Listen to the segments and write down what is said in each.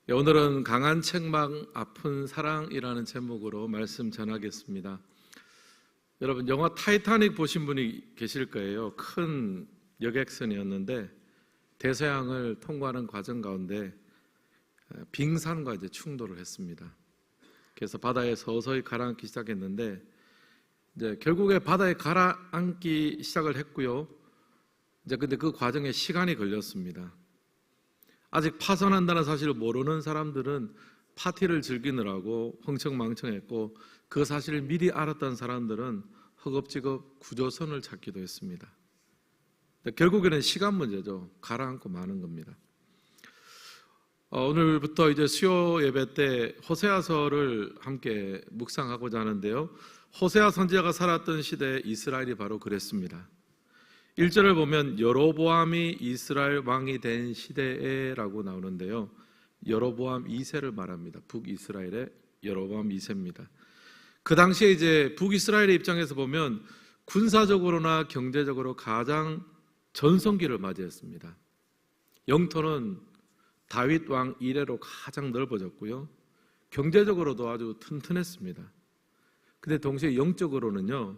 오늘은 강한 책망, 아픈 사랑이라는 제목으로 말씀 전하겠습니다. 여러분, 영화 타이타닉 보신 분이 계실 거예요. 큰 여객선이었는데 대서양을 통과하는 과정 가운데 빙산과 이제 충돌을 했습니다. 그래서 바다에 서서히 가라앉기 시작했는데 이제 결국에 바다에 가라앉기 시작을 했고요. 이제 근데 그 과정에 시간이 걸렸습니다. 아직 파선한다는 사실을 모르는 사람들은 파티를 즐기느라고 흥청망청했고, 그 사실을 미리 알았던 사람들은 허겁지겁 구조선을 찾기도 했습니다. 결국에는 시간 문제죠. 가라앉고 마는 겁니다. 오늘부터 이제 수요 예배 때 호세아서를 함께 묵상하고자 하는데요. 호세아 선지자가 살았던 시대에 이스라엘이 바로 그랬습니다. 1절을 보면 여로보암이 이스라엘 왕이 된 시대에라고 나오는데요. 여로보암 2세를 말합니다. 북이스라엘의 여로보암 2세입니다. 그 당시에 이제 북이스라엘의 입장에서 보면 군사적으로나 경제적으로 가장 전성기를 맞이했습니다. 영토는 다윗 왕 이래로 가장 넓어졌고요. 경제적으로도 아주 튼튼했습니다. 근데 동시에 영적으로는요,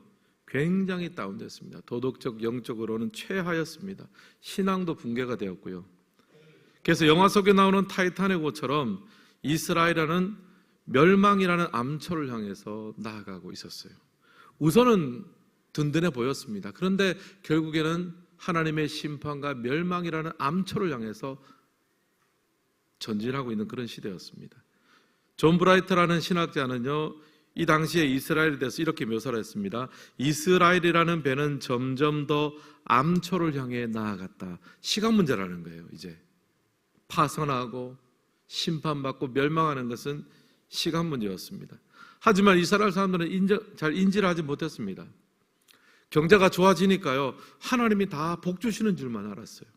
굉장히 다운됐습니다. 도덕적, 영적으로는 최하였습니다. 신앙도 붕괴가 되었고요. 그래서 영화 속에 나오는 타이타닉호처럼 이스라엘은 멸망이라는 암초를 향해서 나아가고 있었어요. 우선은 든든해 보였습니다. 그런데 결국에는 하나님의 심판과 멸망이라는 암초를 향해서 전진하고 있는 그런 시대였습니다. 존 브라이트라는 신학자는요, 이 당시에 이스라엘에 대해서 이렇게 묘사를 했습니다. 이스라엘이라는 배는 점점 더 암초를 향해 나아갔다. 시간 문제라는 거예요. 이제 파선하고 심판받고 멸망하는 것은 시간 문제였습니다. 하지만 이스라엘 사람들은 잘 인지를 하지 못했습니다. 경제가 좋아지니까요, 하나님이 다 복 주시는 줄만 알았어요.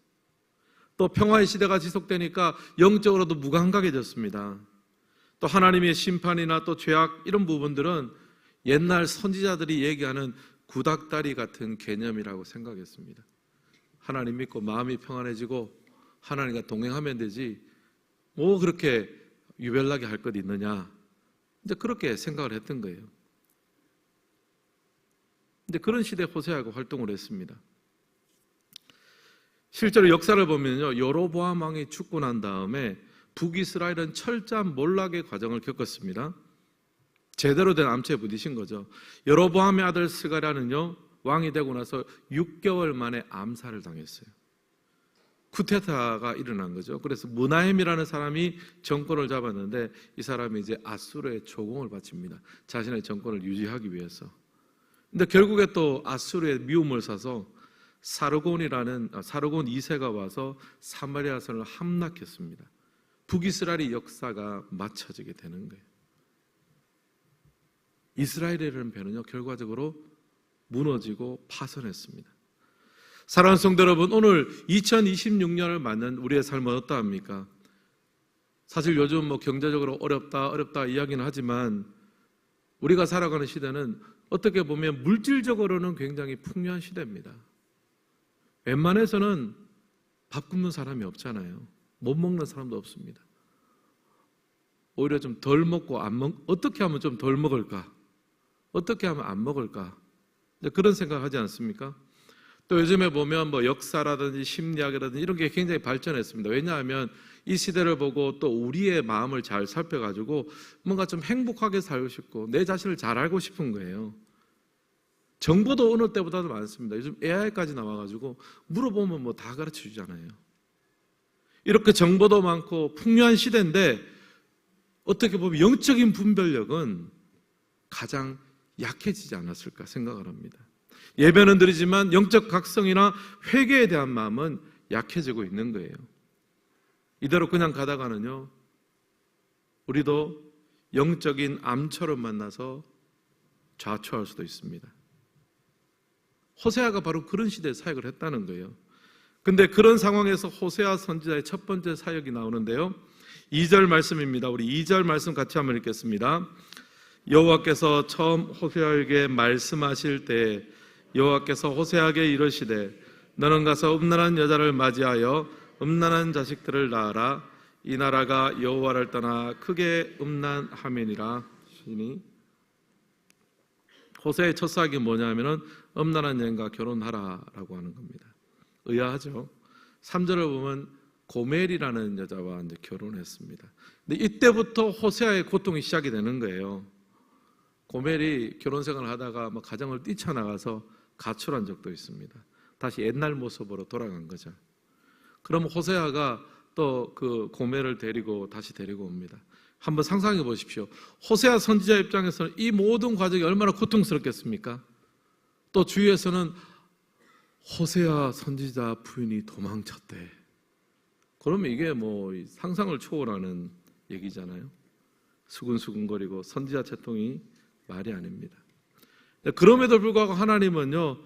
또 평화의 시대가 지속되니까 영적으로도 무감각해졌습니다. 또 하나님의 심판이나 또 죄악 이런 부분들은 옛날 선지자들이 얘기하는 구닥다리 같은 개념이라고 생각했습니다. 하나님 믿고 마음이 평안해지고 하나님과 동행하면 되지 뭐 그렇게 유별나게 할 것 있느냐, 이제 그렇게 생각을 했던 거예요. 근데 그런 시대에 호세아가 활동을 했습니다. 실제로 역사를 보면요, 여로보암 왕이 죽고 난 다음에 북이스라엘은 철저한 몰락의 과정을 겪었습니다. 제대로 된 암초에 부딪힌 거죠. 여로보암의 아들 스가랴는요, 왕이 되고 나서 6개월 만에 암살을 당했어요. 쿠데타가 일어난 거죠. 그래서 무나헴이라는 사람이 정권을 잡았는데 이 사람이 이제 아수르의 조공을 바칩니다. 자신의 정권을 유지하기 위해서. 근데 결국에 또 아수르의 미움을 사서 사르곤 2세가 와서 사마리아성을 함락했습니다. 북이스라엘의 역사가 맞춰지게 되는 거예요. 이스라엘이라는 배는요, 결과적으로 무너지고 파선했습니다. 사랑하는 성도 여러분, 오늘 2026년을 맞는 우리의 삶은 어떠합니까? 사실 요즘 경제적으로 어렵다 이야기는 하지만 우리가 살아가는 시대는 어떻게 보면 물질적으로는 굉장히 풍요한 시대입니다. 웬만해서는 밥 굶는 사람이 없잖아요. 못 먹는 사람도 없습니다. 오히려 좀 덜 먹고 어떻게 하면 좀 덜 먹을까? 어떻게 하면 안 먹을까? 그런 생각하지 않습니까? 또 요즘에 보면 역사라든지 심리학이라든지 이런 게 굉장히 발전했습니다. 왜냐하면 이 시대를 보고 또 우리의 마음을 잘 살펴가지고 뭔가 좀 행복하게 살고 싶고 내 자신을 잘 알고 싶은 거예요. 정보도 어느 때보다도 많습니다. 요즘 AI까지 나와가지고 물어보면 다 가르쳐 주잖아요. 이렇게 정보도 많고 풍요한 시대인데 어떻게 보면 영적인 분별력은 가장 약해지지 않았을까 생각을 합니다. 예배는 드리지만 영적 각성이나 회개에 대한 마음은 약해지고 있는 거예요. 이대로 그냥 가다가는요, 우리도 영적인 암초를 만나서 좌초할 수도 있습니다. 호세아가 바로 그런 시대에 사역을 했다는 거예요. 근데 그런 상황에서 호세아 선지자의 첫 번째 사역이 나오는데요, 2절 말씀입니다. 우리 2절 말씀 같이 한번 읽겠습니다. 여호와께서 처음 호세아에게 말씀하실 때 여호와께서 호세아에게 이르시되 너는 가서 음란한 여자를 맞이하여 음란한 자식들을 낳아라. 이 나라가 여호와를 떠나 크게 음란하면이라. 시니 호세의 첫 사역이 뭐냐면은 음란한 여인과 결혼하라라고 하는 겁니다. 의아하죠. 3절을 보면 고멜이라는 여자와 이제 결혼했습니다. 근데 이때부터 호세아의 고통이 시작이 되는 거예요. 고멜이 결혼 생활을 하다가 가정을 뛰쳐나가서 가출한 적도 있습니다. 다시 옛날 모습으로 돌아간 거죠. 그럼 호세아가 또 그 고멜을 다시 데리고 옵니다. 한번 상상해 보십시오. 호세아 선지자 입장에서는 이 모든 과정이 얼마나 고통스럽겠습니까? 또 주위에서는 호세아 선지자 부인이 도망쳤대. 그러면 이게 상상을 초월하는 얘기잖아요. 수근수근거리고 선지자 채통이 말이 아닙니다. 그럼에도 불구하고 하나님은요,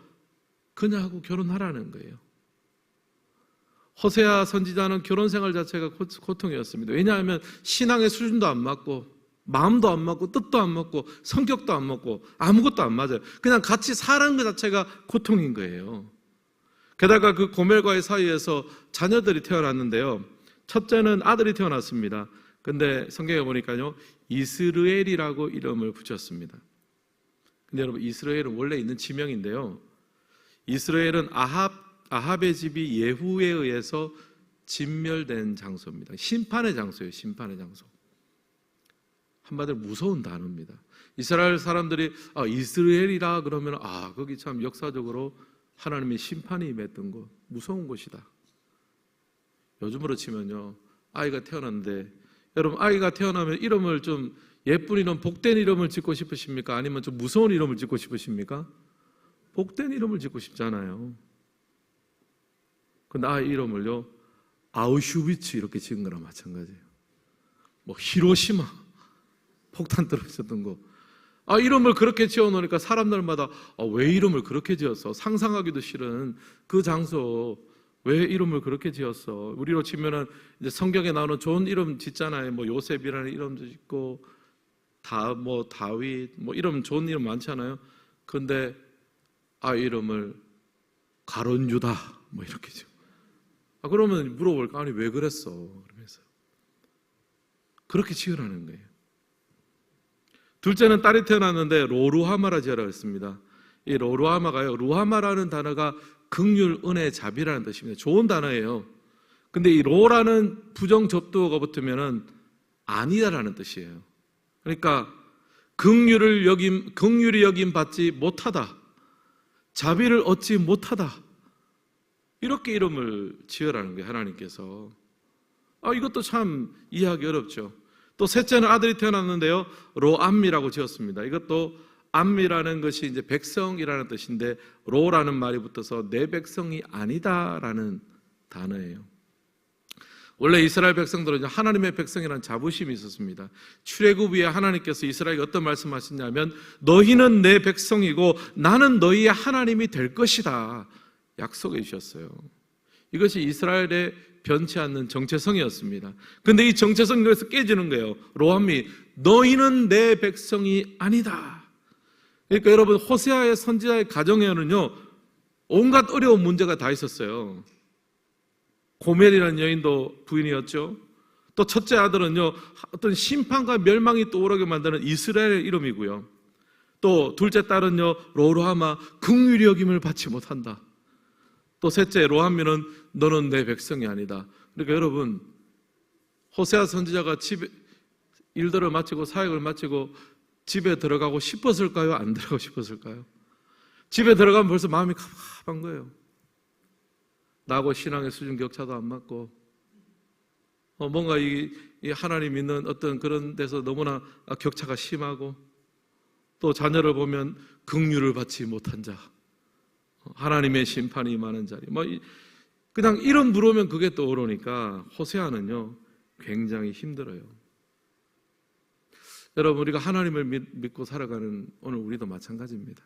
그녀하고 결혼하라는 거예요. 호세아 선지자는 결혼 생활 자체가 고통이었습니다. 왜냐하면 신앙의 수준도 안 맞고 마음도 안 맞고 뜻도 안 맞고 성격도 안 맞고 아무것도 안 맞아요. 그냥 같이 사는 것 자체가 고통인 거예요. 게다가 그 고멜과의 사이에서 자녀들이 태어났는데요, 첫째는 아들이 태어났습니다. 근데 성경에 보니까요, 이스르엘이라고 이름을 붙였습니다. 근데 여러분, 이스라엘은 원래 있는 지명인데요, 이스라엘은 아합의 집이 예후에 의해서 진멸된 장소입니다. 심판의 장소예요. 심판의 장소. 한마디로 무서운 단어입니다. 이스라엘 사람들이 이스라엘이라 그러면 거기 참 역사적으로 하나님의 심판이 임했던 곳, 무서운 곳이다. 요즘으로 치면요, 아이가 태어났는데, 여러분, 아이가 태어나면 이름을 좀 예쁜 이름, 복된 이름을 짓고 싶으십니까? 아니면 좀 무서운 이름을 짓고 싶으십니까? 복된 이름을 짓고 싶잖아요. 근데 아이 이름을요, 아우슈비츠 이렇게 지은 거랑 마찬가지예요. 히로시마 폭탄 떨어졌던 거. 이름을 그렇게 지어놓으니까 사람들마다 왜 이름을 그렇게 지었어? 상상하기도 싫은 그 장소 왜 이름을 그렇게 지었어? 우리로 치면은 이제 성경에 나오는 좋은 이름 짓잖아요. 요셉이라는 이름도 짓고 다윗 이름 좋은 이름 많잖아요. 그런데 이름을 가론 유다 이렇게 지어. 그러면 물어볼까? 아니 왜 그랬어? 그러면서 그렇게 지으라는 거예요. 둘째는 딸이 태어났는데 로루하마라 지으라고 했습니다. 이 로루하마가요, 루하마라는 단어가 긍휼, 은혜, 자비라는 뜻입니다. 좋은 단어예요. 근데 이 로라는 부정 접두어가 붙으면은 아니다라는 뜻이에요. 그러니까 긍휼이 여김 받지 못하다, 자비를 얻지 못하다, 이렇게 이름을 지으라는 거예요, 하나님께서. 이것도 참 이해하기 어렵죠. 또 셋째는 아들이 태어났는데요, 로암미라고 지었습니다. 이것도 암미라는 것이 이제 백성이라는 뜻인데, 로라는 말이 붙어서 내 백성이 아니다라는 단어예요. 원래 이스라엘 백성들은 하나님의 백성이라는 자부심이 있었습니다. 출애굽 이후에 하나님께서 이스라엘에게 어떤 말씀하셨냐면, 너희는 내 백성이고 나는 너희의 하나님이 될 것이다 약속해 주셨어요. 이것이 이스라엘의 변치 않는 정체성이었습니다. 그런데 이 정체성이 그래서 깨지는 거예요. 로함이 너희는 내 백성이 아니다. 그러니까 여러분, 호세아의 선지자의 가정에는요, 온갖 어려운 문제가 다 있었어요. 고멜이라는 여인도 부인이었죠. 또 첫째 아들은요, 어떤 심판과 멸망이 떠오르게 만드는 이스라엘의 이름이고요. 또 둘째 딸은요, 로루하마, 긍휼히 여김을 받지 못한다. 또 셋째 로함미는 너는 내 백성이 아니다. 그러니까 여러분, 호세아 선지자가 집에 일들을 마치고 사역을 마치고 집에 들어가고 싶었을까요? 안 들어가고 싶었을까요? 집에 들어가면 벌써 마음이 갑갑한 거예요. 나하고 신앙의 수준 격차도 안 맞고 뭔가 이 하나님 믿는 어떤 그런 데서 너무나 격차가 심하고, 또 자녀를 보면 긍휼을 받지 못한 자, 하나님의 심판이 임하는 자리, 그냥 이름 부르면 그게 떠오르니까 호세아는요 굉장히 힘들어요. 여러분, 우리가 하나님을 믿고 살아가는 오늘 우리도 마찬가지입니다.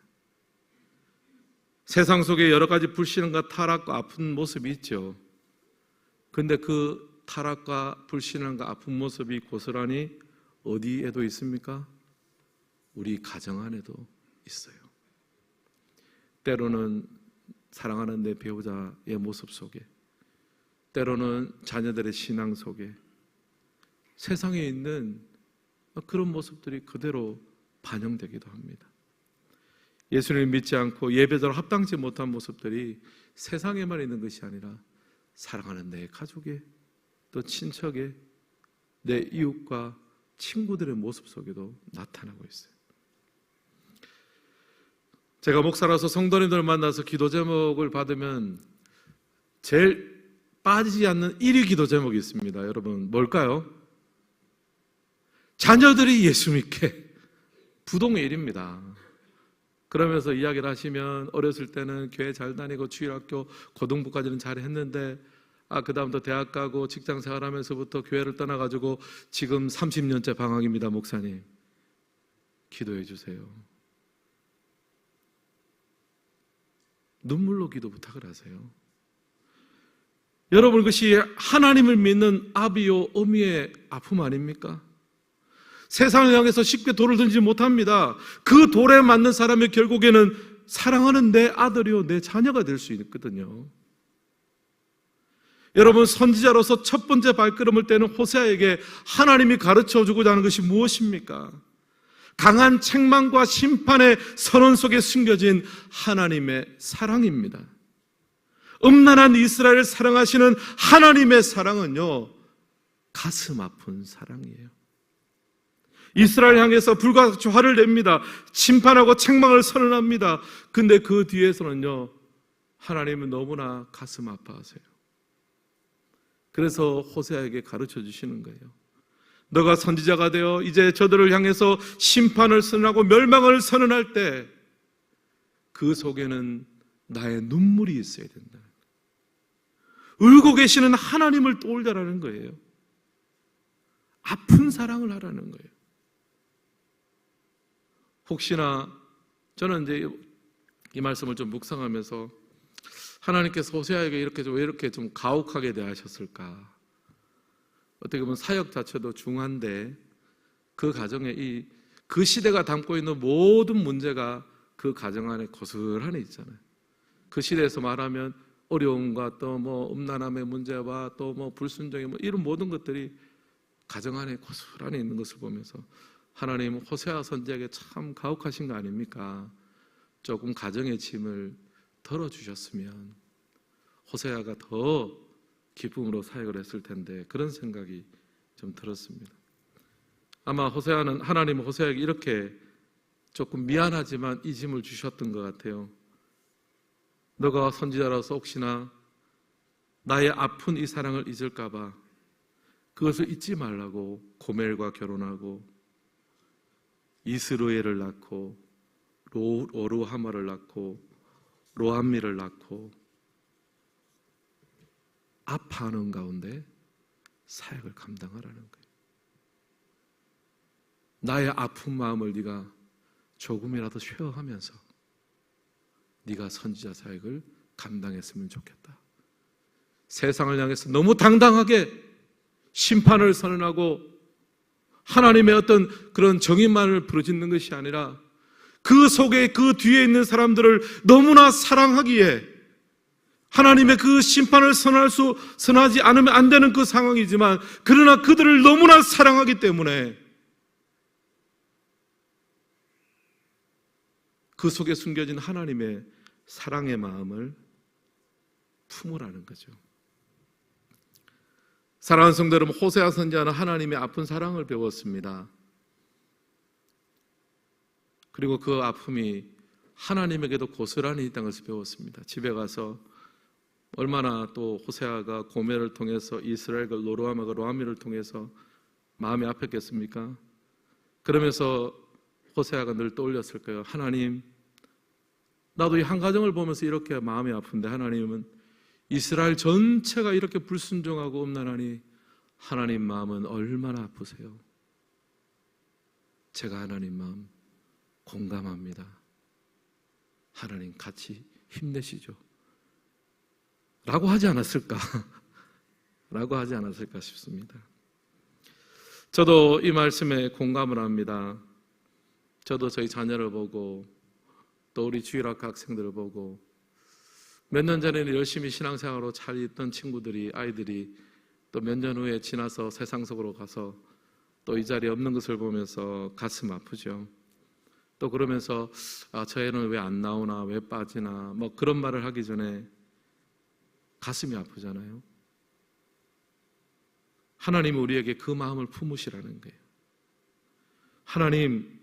세상 속에 여러 가지 불신과 타락과 아픈 모습이 있죠. 그런데 그 타락과 불신과 아픈 모습이 고스란히 어디에도 있습니까? 우리 가정 안에도 있어요. 때로는 사랑하는 내 배우자의 모습 속에, 때로는 자녀들의 신앙 속에, 세상에 있는 그런 모습들이 그대로 반영되기도 합니다. 예수님을 믿지 않고 예배자로 합당치 못한 모습들이 세상에만 있는 것이 아니라 사랑하는 내 가족의, 또 친척의, 내 이웃과 친구들의 모습 속에도 나타나고 있어요. 제가 목사라서 성도님들을 만나서 기도 제목을 받으면 제일 빠지지 않는 1위 기도 제목이 있습니다. 여러분, 뭘까요? 자녀들이 예수 믿게. 부동의 1위입니다. 그러면서 이야기를 하시면 어렸을 때는 교회 잘 다니고 주일학교 고등부까지는 잘 했는데 그 다음부터 대학 가고 직장 생활하면서부터 교회를 떠나가지고 지금 30년째 방황입니다. 목사님, 기도해 주세요. 눈물로 기도 부탁을 하세요. 여러분, 그것이 하나님을 믿는 아비요 어미의 아픔 아닙니까? 세상을 향해서 쉽게 돌을 던지지 못합니다. 그 돌에 맞는 사람이 결국에는 사랑하는 내 아들이요 내 자녀가 될 수 있거든요. 여러분, 선지자로서 첫 번째 발걸음을 떼는 호세아에게 하나님이 가르쳐주고자 하는 것이 무엇입니까? 강한 책망과 심판의 선언 속에 숨겨진 하나님의 사랑입니다. 음란한 이스라엘을 사랑하시는 하나님의 사랑은요, 가슴 아픈 사랑이에요. 이스라엘 향해서 불과 같이 화를 냅니다. 심판하고 책망을 선언합니다. 근데 그 뒤에서는요, 하나님은 너무나 가슴 아파하세요. 그래서 호세아에게 가르쳐 주시는 거예요. 너가 선지자가 되어 이제 저들을 향해서 심판을 선언하고 멸망을 선언할 때 그 속에는 나의 눈물이 있어야 된다. 울고 계시는 하나님을 떠올려라는 거예요. 아픈 사랑을 하라는 거예요. 혹시나 저는 이제 이 말씀을 좀 묵상하면서 하나님께서 호세아에게 왜 이렇게 좀 가혹하게 대하셨을까? 어떻게 보면 사역 자체도 중한데 그 가정에 그 시대가 담고 있는 모든 문제가 그 가정 안에 고스란히 있잖아요. 그 시대에서 말하면 어려움과 또 음란함의 문제와 또 불순종의 이런 모든 것들이 가정 안에 고스란히 있는 것을 보면서 하나님, 호세아 선지자에게 참 가혹하신 거 아닙니까? 조금 가정의 짐을 덜어주셨으면 호세아가 더 기쁨으로 사역을 했을 텐데, 그런 생각이 좀 들었습니다. 아마 하나님은 호세아에게 이렇게 조금 미안하지만 이 짐을 주셨던 것 같아요. 너가 선지자라서 혹시나 나의 아픈 이 사랑을 잊을까 봐 그것을 잊지 말라고 고멜과 결혼하고 이스루엘을 낳고 오르하마를 낳고 로함미를 낳고 아파하는 가운데 사역을 감당하라는 거예요. 나의 아픈 마음을 네가 조금이라도 쉐어하면서 네가 선지자 사역을 감당했으면 좋겠다. 세상을 향해서 너무 당당하게 심판을 선언하고 하나님의 어떤 그런 정의만을 부르짖는 것이 아니라 그 속에 그 뒤에 있는 사람들을 너무나 사랑하기에 하나님의 그 심판을 선언하지 않으면 안 되는 그 상황이지만 그러나 그들을 너무나 사랑하기 때문에 그 속에 숨겨진 하나님의 사랑의 마음을 품으라는 거죠. 사랑하는 성도 여러분, 호세아 선지자는 하나님의 아픈 사랑을 배웠습니다. 그리고 그 아픔이 하나님에게도 고스란히 있다는 것을 배웠습니다. 집에 가서 얼마나 또 호세아가 고멜을 통해서 이스라엘과 로함미를 통해서 마음이 아팠겠습니까? 그러면서 호세아가 늘 떠올렸을 거예요. 하나님, 나도 이 한 가정을 보면서 이렇게 마음이 아픈데 하나님은 이스라엘 전체가 이렇게 불순종하고 음란하니 하나님 마음은 얼마나 아프세요? 제가 하나님 마음 공감합니다. 하나님 같이 힘내시죠. 라고 하지 않았을까? 라고 하지 않았을까 싶습니다. 저도 이 말씀에 공감을 합니다. 저도 저희 자녀를 보고 또 우리 주일학교 학생들을 보고 몇 년 전에는 열심히 신앙생활로 잘 있던 아이들이 또 몇 년 후에 지나서 세상 속으로 가서 또 이 자리에 없는 것을 보면서 가슴 아프죠. 또 그러면서 저 애는 왜 안 나오나, 왜 빠지나, 뭐 그런 말을 하기 전에 가슴이 아프잖아요. 하나님은 우리에게 그 마음을 품으시라는 거예요. 하나님,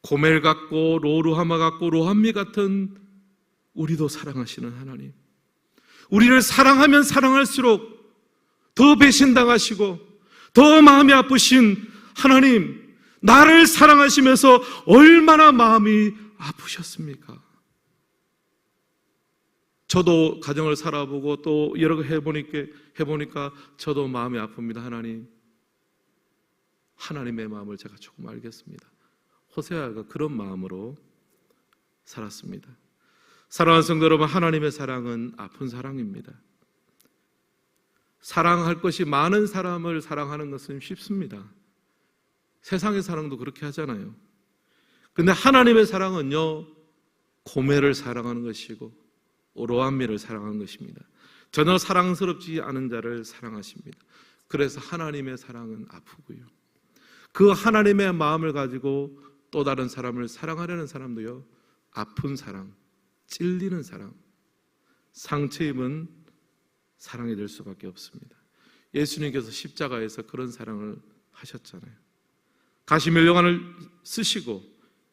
고멜 같고 로루하마 같고 로함미 같은 우리도 사랑하시는 하나님, 우리를 사랑하면 사랑할수록 더 배신당하시고 더 마음이 아프신 하나님, 나를 사랑하시면서 얼마나 마음이 아프셨습니까? 저도 가정을 살아보고 또 여러 개 해보니까 저도 마음이 아픕니다. 하나님의 마음을 제가 조금 알겠습니다. 호세아가 그런 마음으로 살았습니다. 사랑하는 성도 여러분, 하나님의 사랑은 아픈 사랑입니다. 사랑할 것이 많은 사람을 사랑하는 것은 쉽습니다. 세상의 사랑도 그렇게 하잖아요. 근데 하나님의 사랑은요, 고멜을 사랑하는 것이고 로함미를 사랑하는 것입니다. 전혀 사랑스럽지 않은 자를 사랑하십니다. 그래서 하나님의 사랑은 아프고요, 그 하나님의 마음을 가지고 또 다른 사람을 사랑하려는 사람도요, 아픈 사랑, 찔리는 사랑, 상처 입은 사랑이 될 수밖에 없습니다. 예수님께서 십자가에서 그런 사랑을 하셨잖아요. 가시면류관을 쓰시고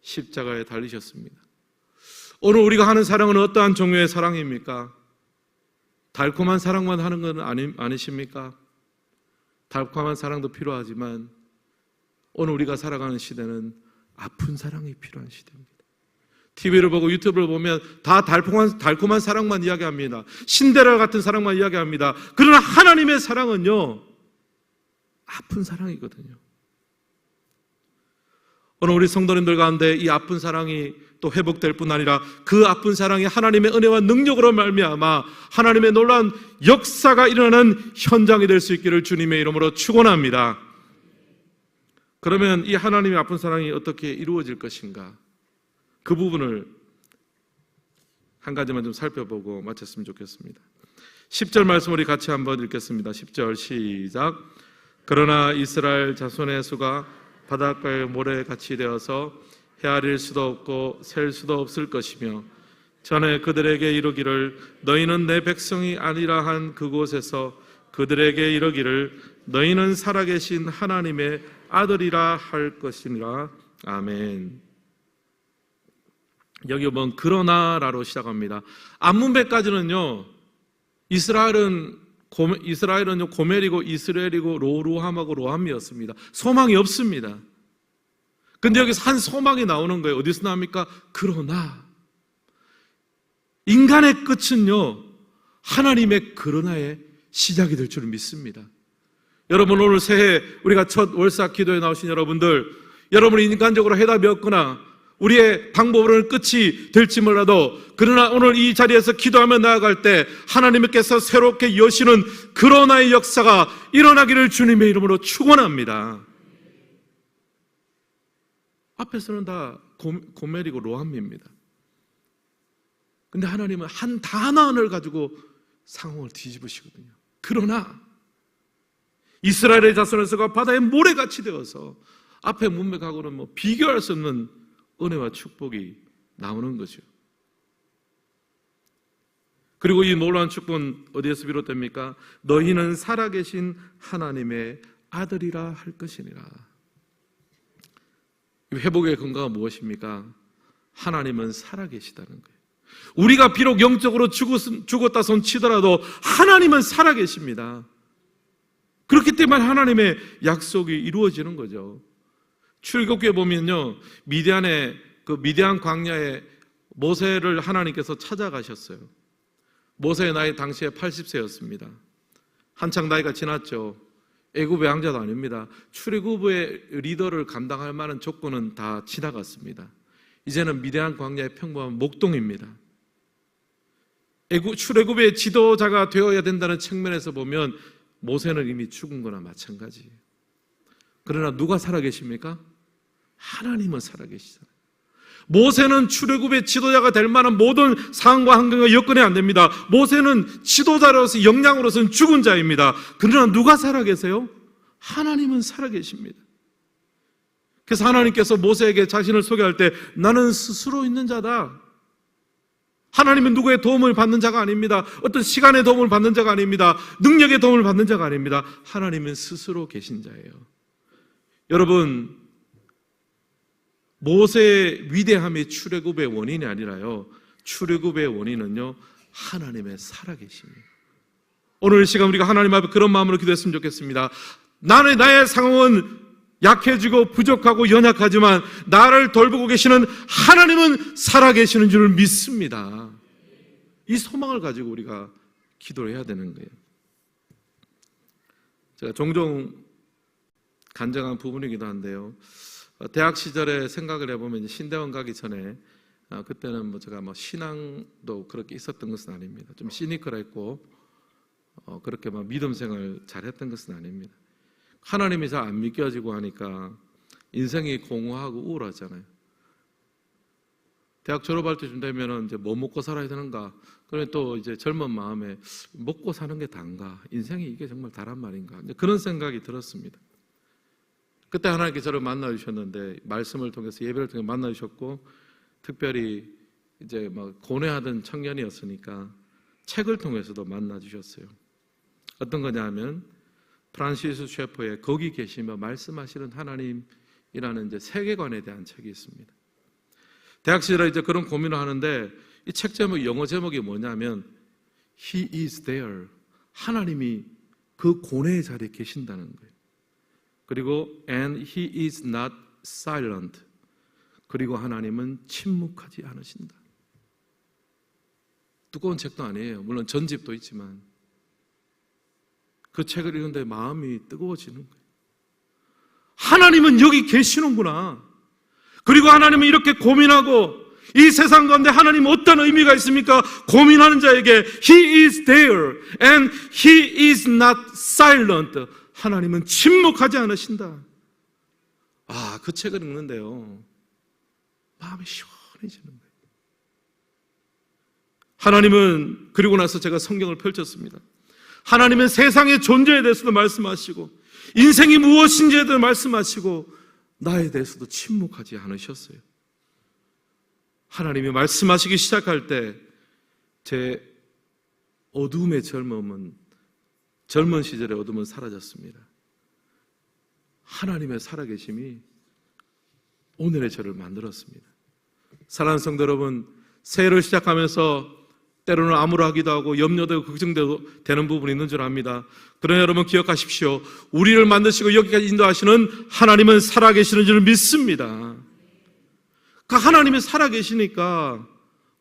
십자가에 달리셨습니다. 오늘 우리가 하는 사랑은 어떠한 종류의 사랑입니까? 달콤한 사랑만 하는 건 아니십니까? 달콤한 사랑도 필요하지만 오늘 우리가 살아가는 시대는 아픈 사랑이 필요한 시대입니다. TV를 보고 유튜브를 보면 다 달콤한 사랑만 이야기합니다. 신데렐라 같은 사랑만 이야기합니다. 그러나 하나님의 사랑은요, 아픈 사랑이거든요. 오늘 우리 성도님들 가운데 이 아픈 사랑이 또 회복될 뿐 아니라 그 아픈 사랑이 하나님의 은혜와 능력으로 말미암아 하나님의 놀라운 역사가 일어나는 현장이 될 수 있기를 주님의 이름으로 축원합니다. 그러면 이 하나님의 아픈 사랑이 어떻게 이루어질 것인가? 그 부분을 한 가지만 좀 살펴보고 마쳤으면 좋겠습니다. 10절 말씀 우리 같이 한번 읽겠습니다. 10절 시작. 그러나 이스라엘 자손의 수가 바닷가의 모래같이 되어서 헤아릴 수도 없고 셀 수도 없을 것이며 전에 그들에게 이르기를 너희는 내 백성이 아니라 한 그곳에서 그들에게 이르기를 너희는 살아계신 하나님의 아들이라 할 것이니라. 아멘. 여기 보면 그러나라로 시작합니다. 앞문배까지는요, 이스라엘은 고멜이고 이스라엘이고 로루함하고 로함이었습니다. 소망이 없습니다. 근데 여기서 한 소망이 나오는 거예요. 어디서 나옵니까? 그러나 인간의 끝은요, 하나님의 그러나의 시작이 될 줄 믿습니다. 여러분, 오늘 새해 우리가 첫 월사 기도에 나오신 여러분들, 여러분이 인간적으로 해답이 없거나 우리의 방법으로는 끝이 될지 몰라도, 그러나 오늘 이 자리에서 기도하며 나아갈 때 하나님께서 새롭게 여시는 그러나의 역사가 일어나기를 주님의 이름으로 축원합니다. 앞에서는 다 고멜이고 로함입니다. 근데 하나님은 한 단어를 가지고 상황을 뒤집으시거든요. 그러나 이스라엘의 자손에서가 바다의 모래같이 되어서 앞에 문맥하고는 비교할 수 없는 은혜와 축복이 나오는 거죠. 그리고 이 놀라운 축복은 어디에서 비롯됩니까? 너희는 살아계신 하나님의 아들이라 할 것이니라. 회복의 근거가 무엇입니까? 하나님은 살아계시다는 거예요. 우리가 비록 영적으로 죽었다 손 치더라도 하나님은 살아계십니다. 그렇기 때문에 하나님의 약속이 이루어지는 거죠. 출애굽기에 보면요, 미디안 광야에 모세를 하나님께서 찾아가셨어요. 모세의 나이 당시에 80세였습니다. 한창 나이가 지났죠. 애굽의 왕자도 아닙니다. 출애굽의 리더를 감당할 만한 조건은 다 지나갔습니다. 이제는 미디안 광야의 평범한 목동입니다. 출애굽의 지도자가 되어야 된다는 측면에서 보면 모세는 이미 죽은 거나 마찬가지예요. 그러나 누가 살아계십니까? 하나님은 살아계시잖아요. 모세는 출애굽의 지도자가 될 만한 모든 상황과 환경과 여건이 안 됩니다. 모세는 지도자로서 역량으로서는 죽은 자입니다. 그러나 누가 살아계세요? 하나님은 살아계십니다. 그래서 하나님께서 모세에게 자신을 소개할 때 나는 스스로 있는 자다. 하나님은 누구의 도움을 받는 자가 아닙니다. 어떤 시간의 도움을 받는 자가 아닙니다. 능력의 도움을 받는 자가 아닙니다. 하나님은 스스로 계신 자예요. 여러분, 모세의 위대함이 출애굽의 원인이 아니라요, 출애굽의 원인은요, 하나님의 살아계심이에요. 오늘 이 시간 우리가 하나님 앞에 그런 마음으로 기도했으면 좋겠습니다. 나의 상황은 약해지고 부족하고 연약하지만 나를 돌보고 계시는 하나님은 살아계시는 줄 믿습니다. 이 소망을 가지고 우리가 기도를 해야 되는 거예요. 제가 종종 간증한 부분이기도 한데요, 대학 시절에 생각을 해보면 신대원 가기 전에 그때는 제가 신앙도 그렇게 있었던 것은 아닙니다. 좀 시니컬했고 그렇게 믿음 생활 잘했던 것은 아닙니다. 하나님이 잘 안 믿겨지고 하니까 인생이 공허하고 우울하잖아요. 대학 졸업할 때쯤 되면은 이제 뭐 먹고 살아야 되는가? 그러면 또 이제 젊은 마음에 먹고 사는 게 단가? 인생이 이게 정말 다란 말인가? 그런 생각이 들었습니다. 그때 하나님께서 저를 만나 주셨는데, 말씀을 통해서 예배를 통해 만나 주셨고, 특별히 이제 고뇌하던 청년이었으니까 책을 통해서도 만나 주셨어요. 어떤 거냐 하면 프란시스 셰퍼의 거기 계시며 말씀하시는 하나님이라는 이제 세계관에 대한 책이 있습니다. 대학 시절에 이제 그런 고민을 하는데, 이 책 제목, 영어 제목이 뭐냐면 He is there. 하나님이 그 고뇌의 자리에 계신다는 거예요. 그리고 And He is not silent. 그리고 하나님은 침묵하지 않으신다. 두꺼운 책도 아니에요. 물론 전집도 있지만 그 책을 읽는데 마음이 뜨거워지는 거예요. 하나님은 여기 계시는구나. 그리고 하나님은 이렇게 고민하고, 이 세상 가운데 하나님은 어떤 의미가 있습니까? 고민하는 자에게 He is there and He is not silent. 하나님은 침묵하지 않으신다. 그 책을 읽는데요, 마음이 시원해지는 거예요. 하나님은, 그리고 나서 제가 성경을 펼쳤습니다. 하나님은 세상의 존재에 대해서도 말씀하시고, 인생이 무엇인지에 대해서 말씀하시고, 나에 대해서도 침묵하지 않으셨어요. 하나님이 말씀하시기 시작할 때 제 어둠의 젊은 시절의 어둠은 사라졌습니다. 하나님의 살아계심이 오늘의 저를 만들었습니다. 사랑하는 성도 여러분, 새해를 시작하면서 때로는 암울하기도 하고 염려되고 걱정되고 되는 부분이 있는 줄 압니다. 그러나 여러분 기억하십시오. 우리를 만드시고 여기까지 인도하시는 하나님은 살아계시는 줄 믿습니다. 그 하나님이 살아계시니까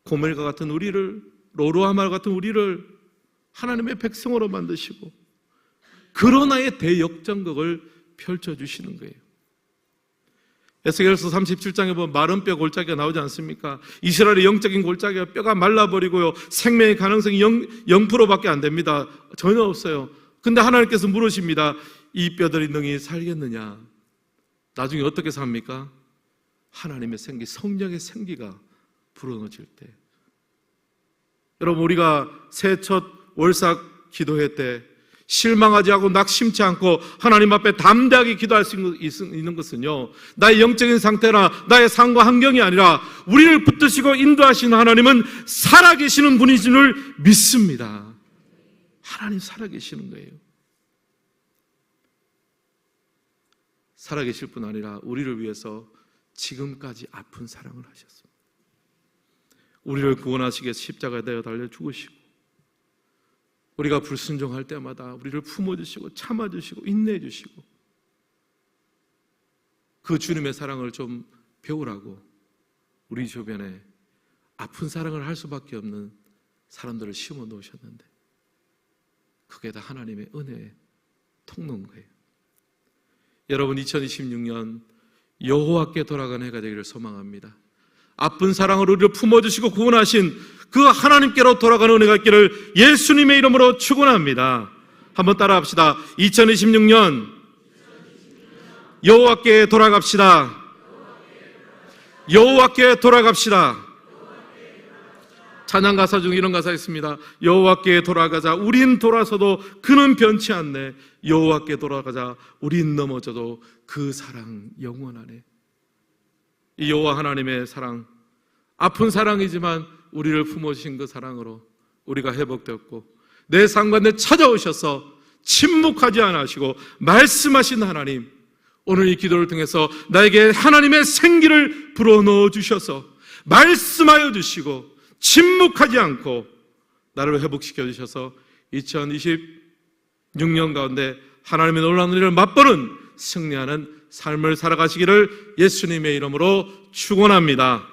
고멜과 같은 우리를, 로루아말 같은 우리를 하나님의 백성으로 만드시고 그러나의 대역전극을 펼쳐주시는 거예요. 에스겔서 37장에 보면 마른 뼈 골짜기가 나오지 않습니까? 이스라엘의 영적인 골짜기가 뼈가 말라버리고요, 생명의 가능성이 0%밖에 안 됩니다. 전혀 없어요. 근데 하나님께서 물으십니다. 이 뼈들이 능히 살겠느냐? 나중에 어떻게 삽니까? 하나님의 생기, 성령의 생기가 불어넣어질 때. 여러분, 우리가 새해 첫 월삭 기도회 때 실망하지 않고 낙심치 않고 하나님 앞에 담대하게 기도할 수 있는 것은요, 나의 영적인 상태나 나의 삶과 환경이 아니라 우리를 붙드시고 인도하시는 하나님은 살아계시는 분이신 줄 믿습니다. 하나님 살아계시는 거예요. 살아계실 뿐 아니라 우리를 위해서 지금까지 아픈 사랑을 하셨습니다. 우리를 구원하시기 위해서 십자가에 대어 달려 죽으시고, 우리가 불순종할 때마다 우리를 품어주시고 참아주시고 인내해주시고, 그 주님의 사랑을 좀 배우라고 우리 주변에 아픈 사랑을 할 수밖에 없는 사람들을 심어 놓으셨는데, 그게 다 하나님의 은혜의 통로인 거예요. 여러분, 2026년 여호와께 돌아가는 해가 되기를 소망합니다. 아픈 사랑으로 우리를 품어주시고 구원하신 그 하나님께로 돌아가는 은혜가 있기를 예수님의 이름으로 축원합니다. 한번 따라합시다. 2026년 여호와께 돌아갑시다. 여호와께 돌아갑시다. 찬양 가사 중 이런 가사 있습니다. 여호와께 돌아가자. 우린 돌아서도 그는 변치 않네. 여호와께 돌아가자. 우린 넘어져도 그 사랑 영원하네. 이 여호와 하나님의 사랑, 아픈 사랑이지만 우리를 품어주신 그 사랑으로 우리가 회복되었고, 내 상관에 찾아오셔서 침묵하지 않으시고 말씀하신 하나님, 오늘 이 기도를 통해서 나에게 하나님의 생기를 불어넣어 주셔서 말씀하여 주시고 침묵하지 않고 나를 회복시켜 주셔서 2026년 가운데 하나님의 놀라운 은혜를 맛보는 승리하는 삶을 살아가시기를 예수님의 이름으로 축원합니다.